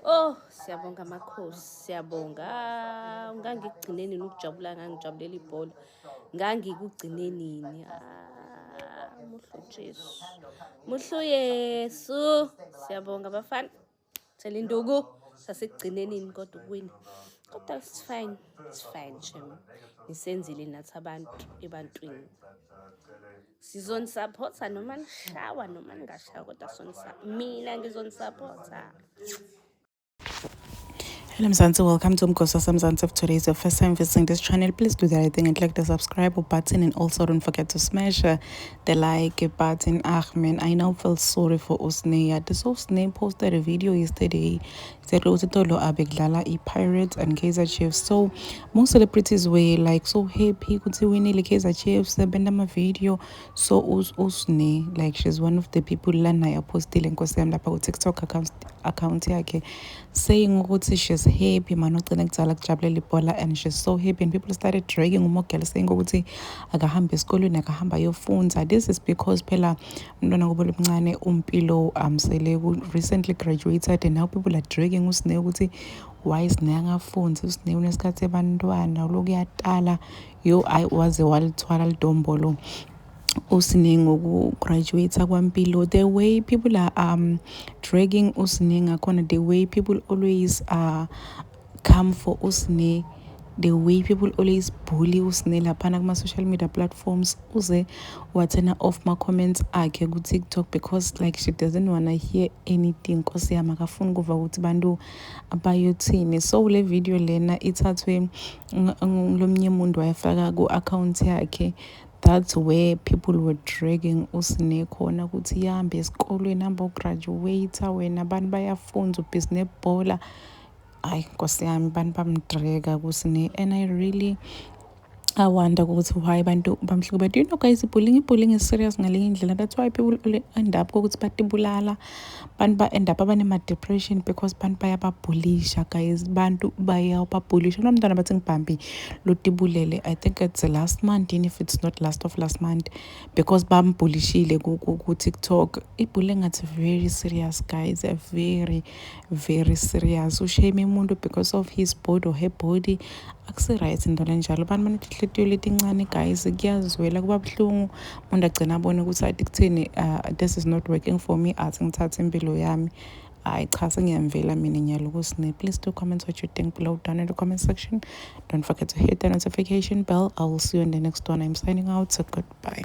Oh, siyabonga makhosi, siyabonga. Ngangikugcine nini ukujabula, ngangijabulela ibhola. Ngangikugcine nini? Muhlu Jesu. Muhlu Yesu. Siyabonga bafana. Thela induku. Sasikugcine nini kodwa ukuwina. Kodwa it's fine. It's fine, Shem. Nisenzile nathi abantu ebantwini. Sizonisupporta noma nishawa noma ningashawa kodwa mina ngizonisupporta. Hello Mzansi, welcome to Mgosa Mzansi. If today is your first time visiting this channel, please do the right thing and click the subscribe button, and also don't forget to smash the like button. Man, I now feel sorry for Usne. This Usne posted a video yesterday. Said Tolo Abegdala Pirates and Kaizer Chiefs. So most celebrities were like so happy could see winning Kaizer Chiefs. They bend a video. So Usne, like she's one of the people Lana posted and TikTok account yake, saying ukuthi she's happy man ugcina kuzala kujabulela ibhola, and she's so happy, and people started dragging umogela saying ukuthi akahamba esikolweni akahamba yofunza. This is because phela umntwana kubo lomncane uMpilo sele recently graduated, and now people are dragging uSne ukuthi why Sne angafunzi, uSne unesikhathi ebantwana lokuyatala yo waze walithwala lidombolo Usne ngokugraduate kwaMpilo. The way people are dragging Usne ngakhona, the way people always come for Usne, the way people always bully Usne laphana kuma-social media platforms, uze wathena off ma-comments akhe ku-TikTok because like she doesn't wanna hear anything. Nkosi yami akafuni kuva ukuthi bantu abayothini. So le video lena ithathwe lomnye umuntu wayifaka ku-account yakhe. That's where people were dragging Usne khona ukuthi ihambe esikolweni hamba ugraduate wena abantu bayafunza ubhizi nebhola. Hayi Nkosi yami abantu bamdraga kuSne, and I wonder ukuthi why bantu bamhluku. But you know guys, bullying is serious ngalenye indlela. That's why people end up ukuthi batibulala, bantu ba end up abanema-depression because bantu bayababullisha guys, bantu bayababullisha. Kunomntwana bathi ngibhambi lotibulele, I think it's last month, even if it's not last of last month, because bambulishile ku-TikTok. Ibullying is very serious guys, very very serious. Ushame umuntu because of his body or her body akusi-right into lenjalo. Abantu banenhliziyo letincane guys, kuyazwela kuba buhlungu umuntu agcina abone ukuthi athi kutheni this is not working for me, athi ngithathe impilo yami. Hayi cha, sengiyamvela mina inyalo kuSne. Please do comment what you think below down in the comment section. Don't forget to hit the notification bell. I will see you in the next one. I'm signing out, so goodbye.